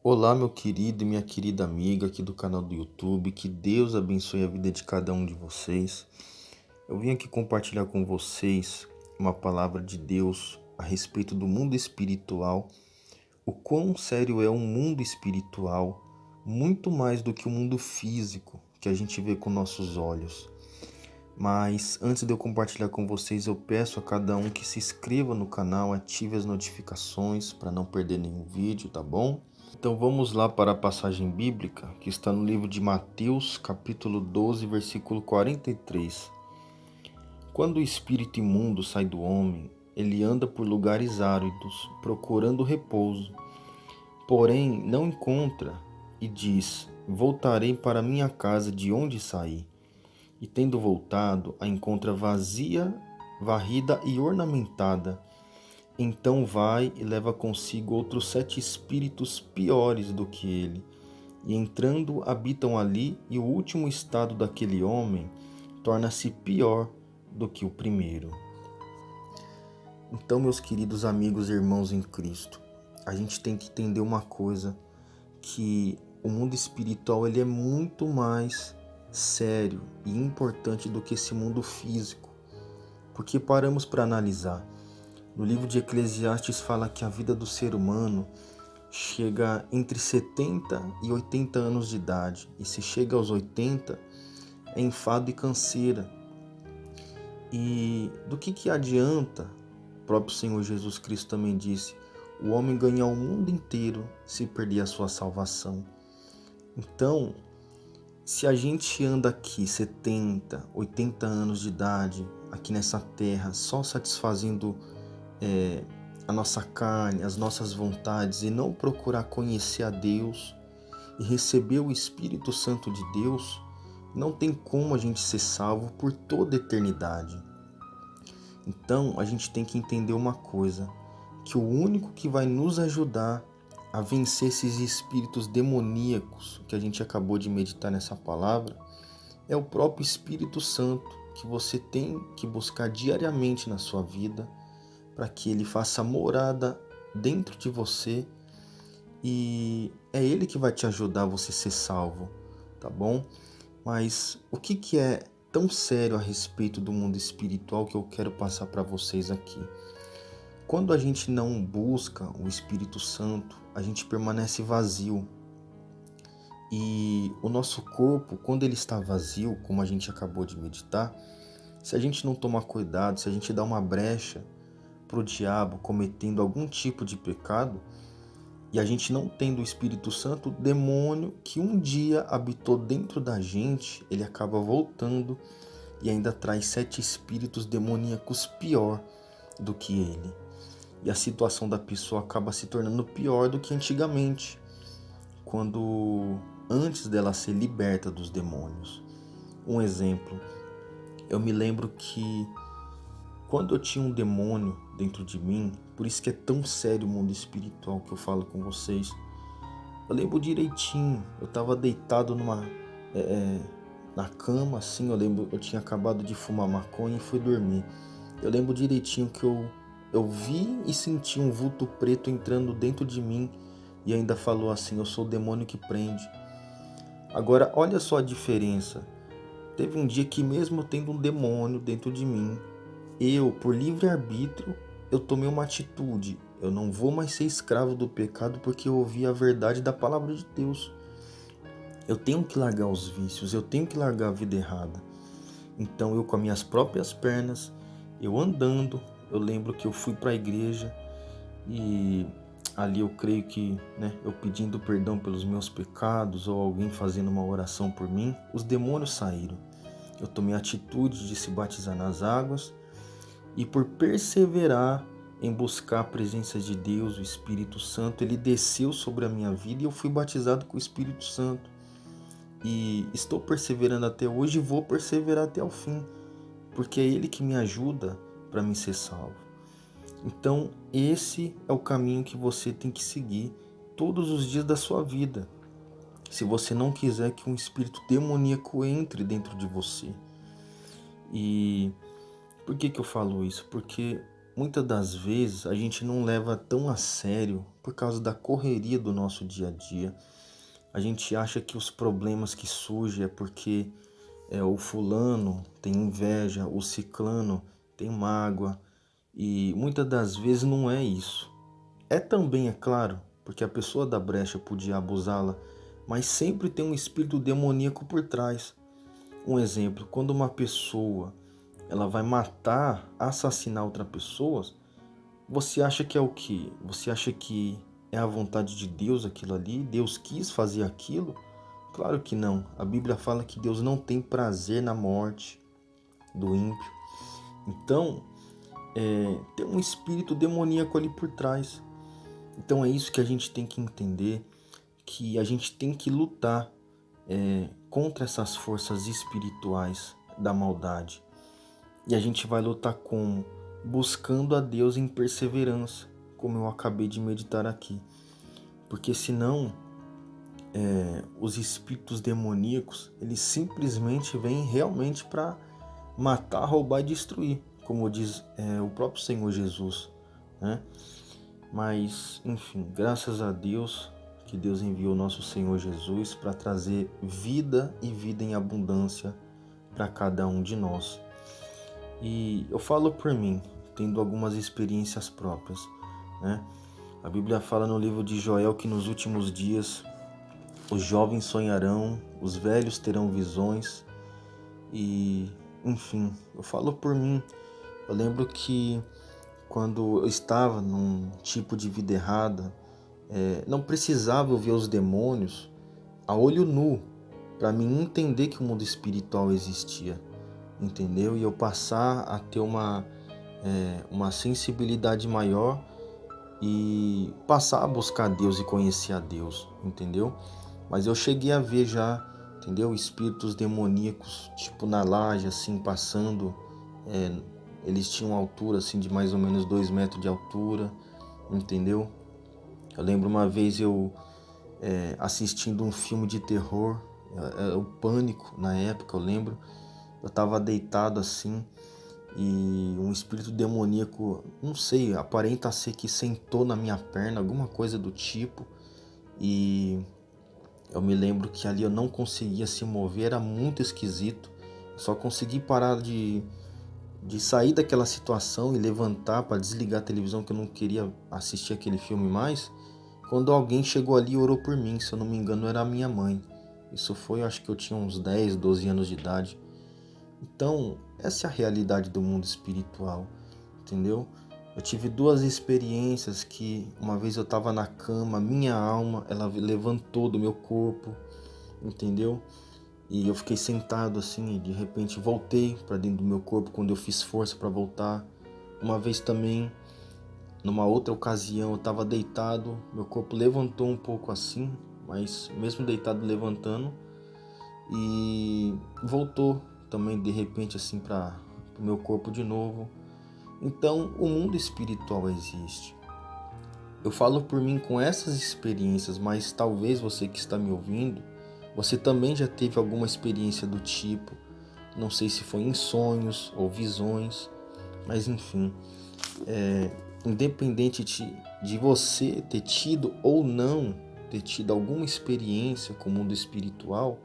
Olá, meu querido e minha querida amiga aqui do canal do YouTube. Que Deus abençoe a vida de cada um de vocês. Eu vim aqui compartilhar com vocês uma palavra de Deus a respeito do mundo espiritual. O quão sério é um mundo espiritual, muito mais do que o mundo físico que a gente vê com nossos olhos. Mas antes de eu compartilhar com vocês, eu peço a cada um que se inscreva no canal, ative as notificações para não perder nenhum vídeo, tá bom? Então vamos lá para a passagem bíblica que está no livro de Mateus, capítulo 12, versículo 43. Quando o espírito imundo sai do homem, ele anda por lugares áridos, procurando repouso, porém não encontra, e diz: Voltarei para minha casa de onde saí. E tendo voltado, a encontra vazia, varrida e ornamentada. Então vai e leva consigo outros 7 espíritos piores do que ele, e entrando habitam ali, e o último estado daquele homem torna-se pior do que o primeiro. Então, meus queridos amigos e irmãos em Cristo, a gente tem que entender uma coisa, que o mundo espiritual ele é muito mais sério e importante do que esse mundo físico, porque paramos para analisar. No livro de Eclesiastes fala que a vida do ser humano chega entre 70 e 80 anos de idade. E se chega aos 80, é enfado e canseira. E do que adianta, o próprio Senhor Jesus Cristo também disse, o homem ganhar o mundo inteiro se perder a sua salvação. Então, se a gente anda aqui 70, 80 anos de idade, aqui nessa terra, só satisfazendo a nossa carne, as nossas vontades, e não procurar conhecer a Deus e receber o Espírito Santo de Deus, não tem como a gente ser salvo por toda a eternidade. Então a gente tem que entender uma coisa, que o único que vai nos ajudar a vencer esses espíritos demoníacos que a gente acabou de meditar nessa palavra é o próprio Espírito Santo, que você tem que buscar diariamente na sua vida, para que ele faça morada dentro de você, e é ele que vai te ajudar a você ser salvo, tá bom? Mas o que é tão sério a respeito do mundo espiritual que eu quero passar para vocês aqui? Quando a gente não busca o Espírito Santo, a gente permanece vazio. E o nosso corpo, quando ele está vazio, como a gente acabou de meditar, se a gente não tomar cuidado, se a gente dá uma brecha para o diabo cometendo algum tipo de pecado, e a gente não tendo o Espírito Santo, o demônio que um dia habitou dentro da gente, ele acaba voltando e ainda traz 7 espíritos demoníacos pior do que ele. E a situação da pessoa acaba se tornando pior do que antigamente, quando antes dela ser liberta dos demônios. Um exemplo, eu me lembro que quando eu tinha um demônio dentro de mim, por isso que é tão sério o mundo espiritual que eu falo com vocês, eu lembro direitinho, eu estava deitado na cama, assim, eu lembro, eu tinha acabado de fumar maconha e fui dormir. Eu lembro direitinho que eu vi e senti um vulto preto entrando dentro de mim e ainda falou assim, eu sou o demônio que prende. Agora, olha só a diferença. Teve um dia que mesmo tendo um demônio dentro de mim, eu, por livre-arbítrio, eu tomei uma atitude. Eu não vou mais ser escravo do pecado porque eu ouvi a verdade da palavra de Deus. Eu tenho que largar os vícios, eu tenho que largar a vida errada. Então eu com as minhas próprias pernas, eu andando, eu lembro que eu fui para a igreja e ali eu creio que, eu pedindo perdão pelos meus pecados ou alguém fazendo uma oração por mim, os demônios saíram. Eu tomei a atitude de se batizar nas águas, e por perseverar em buscar a presença de Deus, o Espírito Santo, ele desceu sobre a minha vida e eu fui batizado com o Espírito Santo. E estou perseverando até hoje e vou perseverar até o fim, porque é ele que me ajuda para me ser salvo. Então, esse é o caminho que você tem que seguir todos os dias da sua vida, se você não quiser que um espírito demoníaco entre dentro de você. E por que eu falo isso? Porque muitas das vezes a gente não leva tão a sério por causa da correria do nosso dia a dia. A gente acha que os problemas que surgem é porque o fulano tem inveja, o ciclano tem mágoa, e muitas das vezes não é isso. É também, é claro, porque a pessoa dá brecha para o diabo usá-la, mas sempre tem um espírito demoníaco por trás. Um exemplo, quando uma pessoa ela vai matar, assassinar outra pessoa, você acha que é o quê? Você acha que é a vontade de Deus aquilo ali? Deus quis fazer aquilo? Claro que não. A Bíblia fala que Deus não tem prazer na morte do ímpio. Então, tem um espírito demoníaco ali por trás. Então é isso que a gente tem que entender, que a gente tem que lutar contra essas forças espirituais da maldade. E a gente vai lutar como? Buscando a Deus em perseverança, como eu acabei de meditar aqui. Porque senão, os espíritos demoníacos, eles simplesmente vêm realmente para matar, roubar e destruir, como diz o próprio Senhor Jesus, né? Mas, enfim, graças a Deus que Deus enviou nosso Senhor Jesus para trazer vida e vida em abundância para cada um de nós. E eu falo por mim, tendo algumas experiências próprias, né? A Bíblia fala no livro de Joel que nos últimos dias os jovens sonharão, os velhos terão visões e, enfim, eu falo por mim. Eu lembro que quando eu estava num tipo de vida errada, não precisava eu ver os demônios a olho nu para mim entender que o mundo espiritual existia, entendeu? E eu passar a ter uma sensibilidade maior e passar a buscar Deus e conhecer a Deus, entendeu? Mas eu cheguei a ver já, entendeu? Espíritos demoníacos, tipo na laje, assim, passando. Eles tinham uma altura, assim, de mais ou menos 2 metros de altura, entendeu? Eu lembro uma vez eu assistindo um filme de terror, o Pânico, na época, eu lembro. Eu estava deitado assim e um espírito demoníaco, não sei, aparenta ser que sentou na minha perna, alguma coisa do tipo. E eu me lembro que ali eu não conseguia se mover, era muito esquisito. Eu só consegui parar de sair daquela situação e levantar para desligar a televisão, que eu não queria assistir aquele filme mais, quando alguém chegou ali e orou por mim. Se eu não me engano, era a minha mãe. Isso foi, acho que eu tinha uns 10, 12 anos de idade. Então, essa é a realidade do mundo espiritual, entendeu? Eu tive 2 experiências que uma vez eu estava na cama, minha alma, ela levantou do meu corpo, entendeu? E eu fiquei sentado assim e de repente voltei para dentro do meu corpo quando eu fiz força para voltar. Uma vez também, numa outra ocasião, eu estava deitado, meu corpo levantou um pouco assim, mas mesmo deitado levantando, e voltou também de repente assim para o meu corpo de novo. Então o mundo espiritual existe. Eu falo por mim com essas experiências, mas talvez você que está me ouvindo, você também já teve alguma experiência do tipo. Não sei se foi em sonhos ou visões, mas enfim, independente de você ter tido ou não ter tido alguma experiência com o mundo espiritual,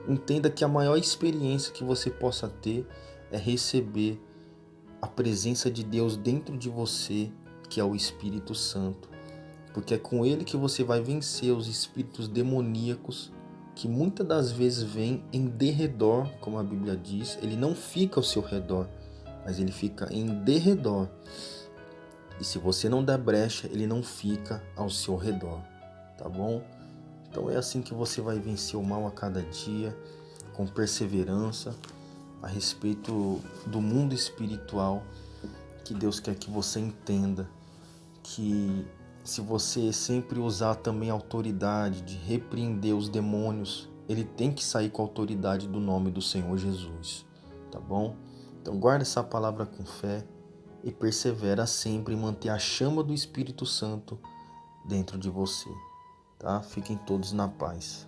entenda que a maior experiência que você possa ter é receber a presença de Deus dentro de você, que é o Espírito Santo. Porque é com ele que você vai vencer os espíritos demoníacos, que muitas das vezes vêm em derredor, como a Bíblia diz. Ele não fica ao seu redor, mas ele fica em derredor. E se você não der brecha, ele não fica ao seu redor, tá bom? Então é assim que você vai vencer o mal a cada dia, com perseverança, a respeito do mundo espiritual, que Deus quer que você entenda que se você sempre usar também a autoridade de repreender os demônios, ele tem que sair com a autoridade do nome do Senhor Jesus, tá bom? Então guarda essa palavra com fé e persevera sempre em manter a chama do Espírito Santo dentro de você, tá? Fiquem todos na paz.